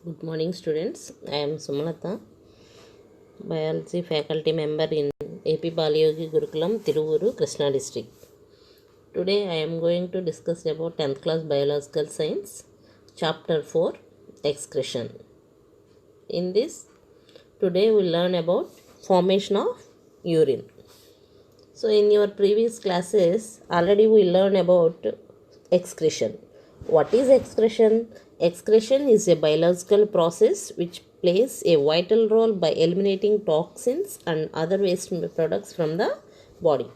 Good morning, students. I am Sumalata, biology faculty member in AP Balayogi Gurukulam, Tiruvuru, Krishna district. Today I am going to discuss about 10th class biological science, chapter 4, excretion. In this, today we will learn about formation of urine. So in your previous classes, already we learned about excretion. What is excretion? Excretion is a biological process which plays a vital role by eliminating toxins and other waste products from the body.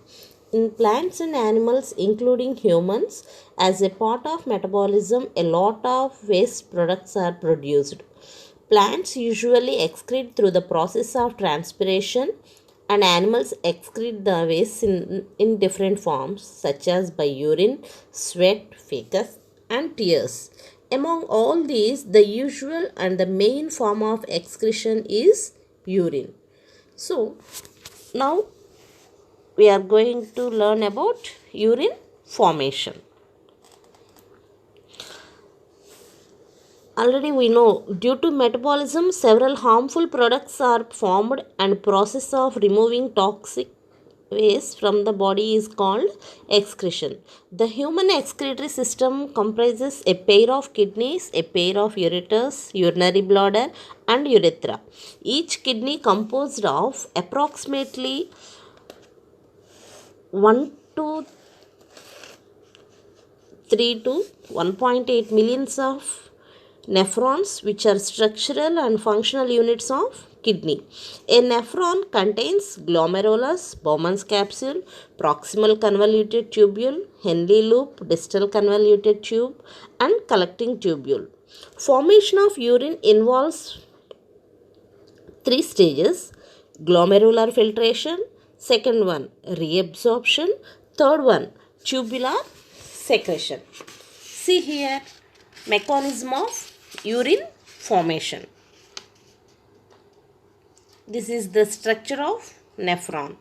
In plants and animals, including humans, as a part of metabolism, a lot of waste products are produced. Plants usually excrete through the process of transpiration, and animals excrete the waste in different forms, such as by urine, sweat, feces, and tears. Among all these, the usual and the main form of excretion is urine. So, now we are going to learn about urine formation. Already we know due to metabolism several harmful products are formed and process of removing toxic waste from the body is called excretion. The human excretory system comprises a pair of kidneys, a pair of ureters, urinary bladder and urethra. Each kidney composed of approximately 1 to 3 to 1.8 millions of nephrons, which are structural and functional units of kidney. A nephron contains glomerulus, Bowman's capsule, proximal convoluted tubule, Henle loop, distal convoluted tube, and collecting tubule. Formation of urine involves three stages: glomerular filtration, second one reabsorption, third one tubular secretion. See here, mechanism of urine formation. This is the structure of nephron.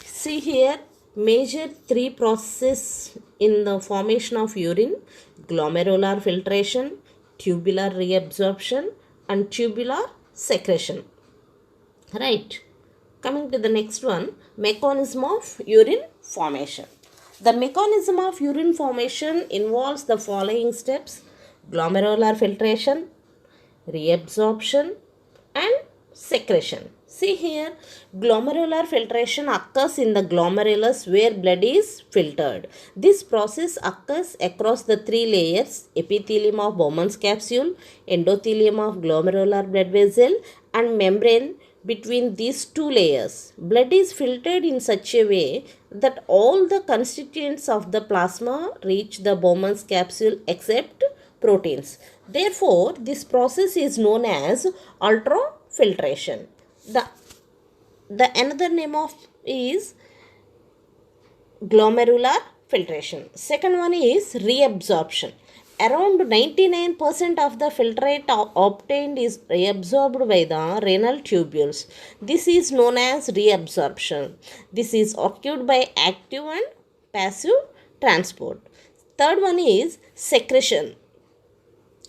See here, major three processes in the formation of urine: glomerular filtration, tubular reabsorption and tubular secretion. Right. Coming to the next one, mechanism of urine formation. The mechanism of urine formation involves the following steps: glomerular filtration, reabsorption and secretion. See here, glomerular filtration occurs in the glomerulus where blood is filtered. This process occurs across the three layers: epithelium of Bowman's capsule, endothelium of glomerular blood vessel and membrane. Between these two layers, blood is filtered in such a way that all the constituents of the plasma reach the Bowman's capsule except proteins. Therefore, this process is known as ultrafiltration. The another name of is glomerular filtration. Second one is reabsorption. Around 99% of the filtrate obtained is reabsorbed by the renal tubules. This is known as reabsorption. This is occurred by active and passive transport. Third one is secretion.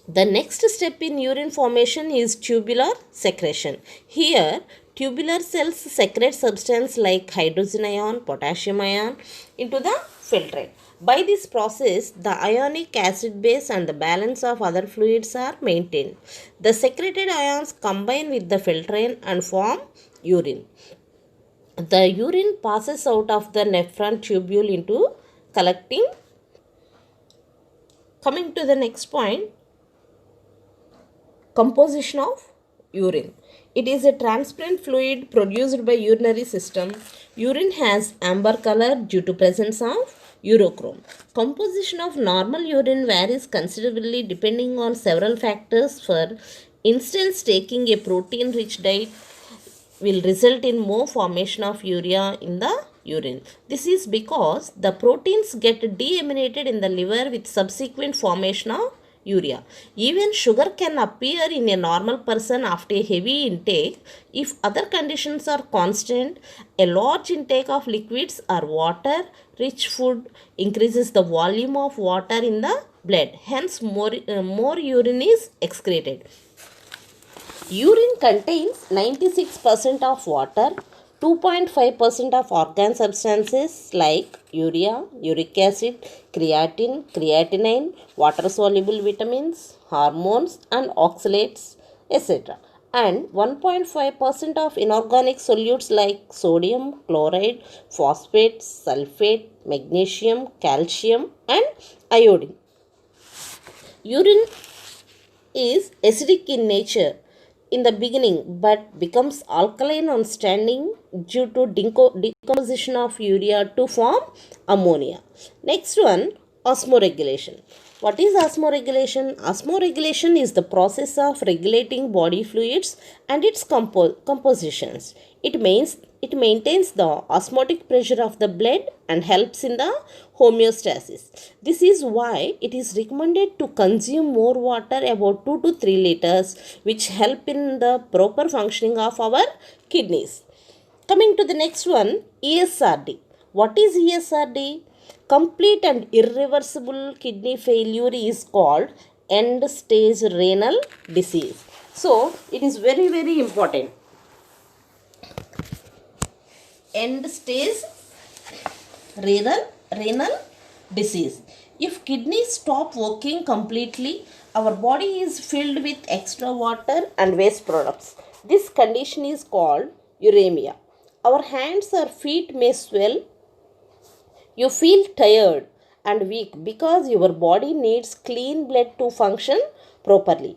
The next step in urine formation is tubular secretion. Here, tubular cells secrete substance like hydrogen ion, potassium ion into the filtrate. By this process, the ionic acid base and the balance of other fluids are maintained. The secreted ions combine with the filtrate and form urine. The urine passes out of the nephron tubule into collecting. Coming to the next point, composition of urine. It is a transparent fluid produced by urinary system. Urine has amber color due to presence of urochrome. Composition of normal urine varies considerably depending on several factors. For instance, taking a protein-rich diet will result in more formation of urea in the urine. This is because the proteins get deaminated in the liver with subsequent formation of urea. Even sugar can appear in a normal person after a heavy intake. If other conditions are constant, a large intake of liquids or water rich food increases the volume of water in the blood. Hence, more urine is excreted. Urine contains 96% of water, 2.5% of organ substances like urea, uric acid, creatine, creatinine, water soluble vitamins, hormones, and oxalates, etc. And 1.5% of inorganic solutes like sodium, chloride, phosphate, sulfate, magnesium, calcium, and iodine. Urine is acidic in nature in the beginning but becomes alkaline on standing due to decomposition of urea to form ammonia. Next one, osmoregulation. What is osmoregulation? Osmoregulation is the process of regulating body fluids and its compositions. It maintains the osmotic pressure of the blood and helps in the homeostasis. This is why it is recommended to consume more water, about 2 to 3 liters, which help in the proper functioning of our kidneys. Coming to the next one, ESRD. What is ESRD? Complete and irreversible kidney failure is called end stage renal disease. So, it is very, very important. End stage renal disease. If kidneys stop working completely, our body is filled with extra water and waste products. This condition is called uremia. Our hands or feet may swell. You feel tired and weak because your body needs clean blood to function properly.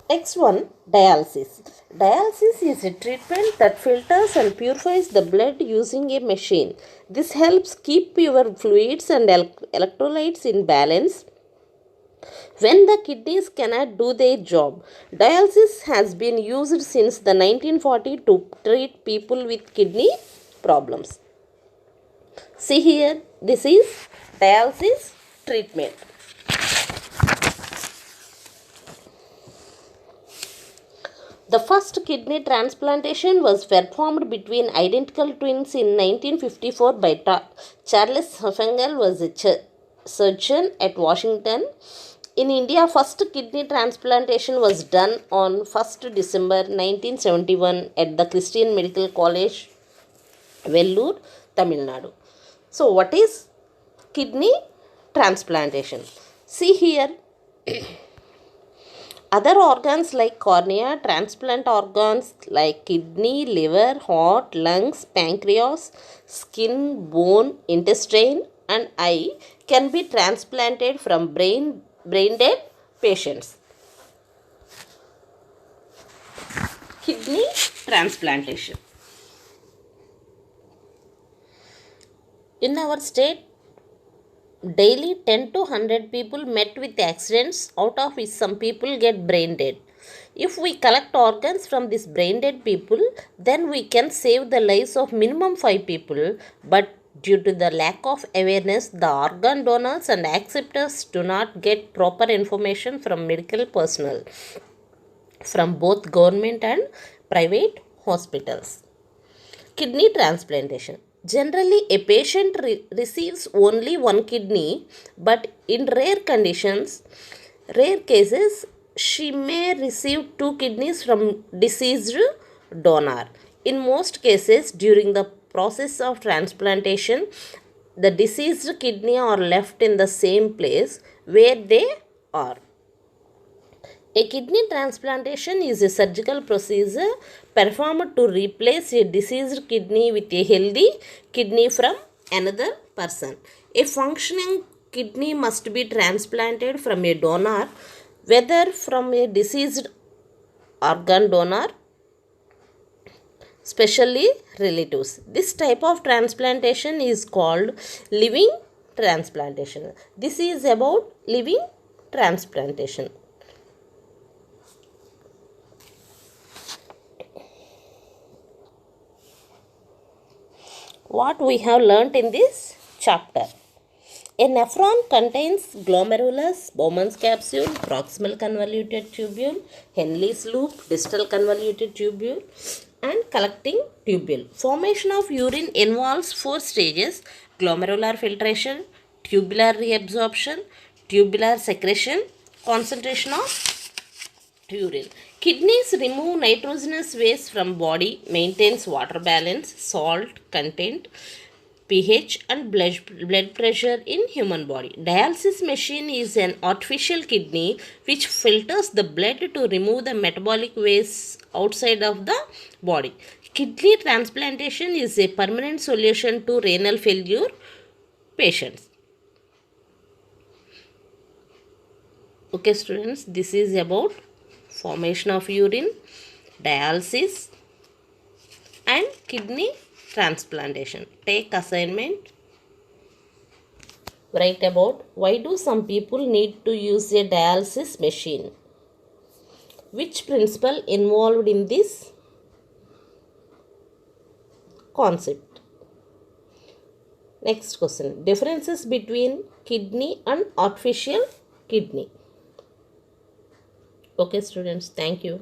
Next one, dialysis. Dialysis is a treatment that filters and purifies the blood using a machine. This helps keep your fluids and electrolytes in balance when the kidneys cannot do their job. Dialysis has been used since the 1940 to treat people with kidney problems. See here, this is dialysis treatment. The first kidney transplantation was performed between identical twins in 1954 by Charles Hufengel, was a surgeon at Washington. In India, first kidney transplantation was done on 1st December 1971 at the Christian Medical College, Vellore, Tamil Nadu. So, what is kidney transplantation? See here. Other organs like cornea, transplant organs like kidney, liver, heart, lungs, pancreas, skin, bone, intestine, and eye can be transplanted from brain dead patients. Kidney transplantation. In our state, daily 10 to 100 people met with accidents, out of which some people get brain dead. If we collect organs from these brain dead people, then we can save the lives of minimum 5 people. But due to the lack of awareness, the organ donors and acceptors do not get proper information from medical personnel from both government and private hospitals. Kidney transplantation. Generally, a patient receives only one kidney, but in rare cases, she may receive 2 kidneys from deceased donor. In most cases, during the process of transplantation, the deceased kidney are left in the same place where they are. A kidney transplantation is a surgical procedure performed to replace a deceased kidney with a healthy kidney from another person. A functioning kidney must be transplanted from a donor, whether from a deceased organ donor, especially relatives. This type of transplantation is called living transplantation. This is about living transplantation. What we have learnt in this chapter. A nephron contains glomerulus, Bowman's capsule, proximal convoluted tubule, Henle's loop, distal convoluted tubule, and collecting tubule. Formation of urine involves 4 stages: glomerular filtration, tubular reabsorption, tubular secretion, concentration of urine. Kidneys remove nitrogenous waste from body, maintains water balance, salt content, pH and blood pressure in human body. Dialysis machine is an artificial kidney which filters the blood to remove the metabolic waste outside of the body. Kidney transplantation is a permanent solution to renal failure patients. Okay students, this is about formation of urine, dialysis and kidney transplantation. Take assignment. Write about why do some people need to use a dialysis machine? Which principle involved in this concept? Next question. Differences between kidney and artificial kidney. Okay students, thank you.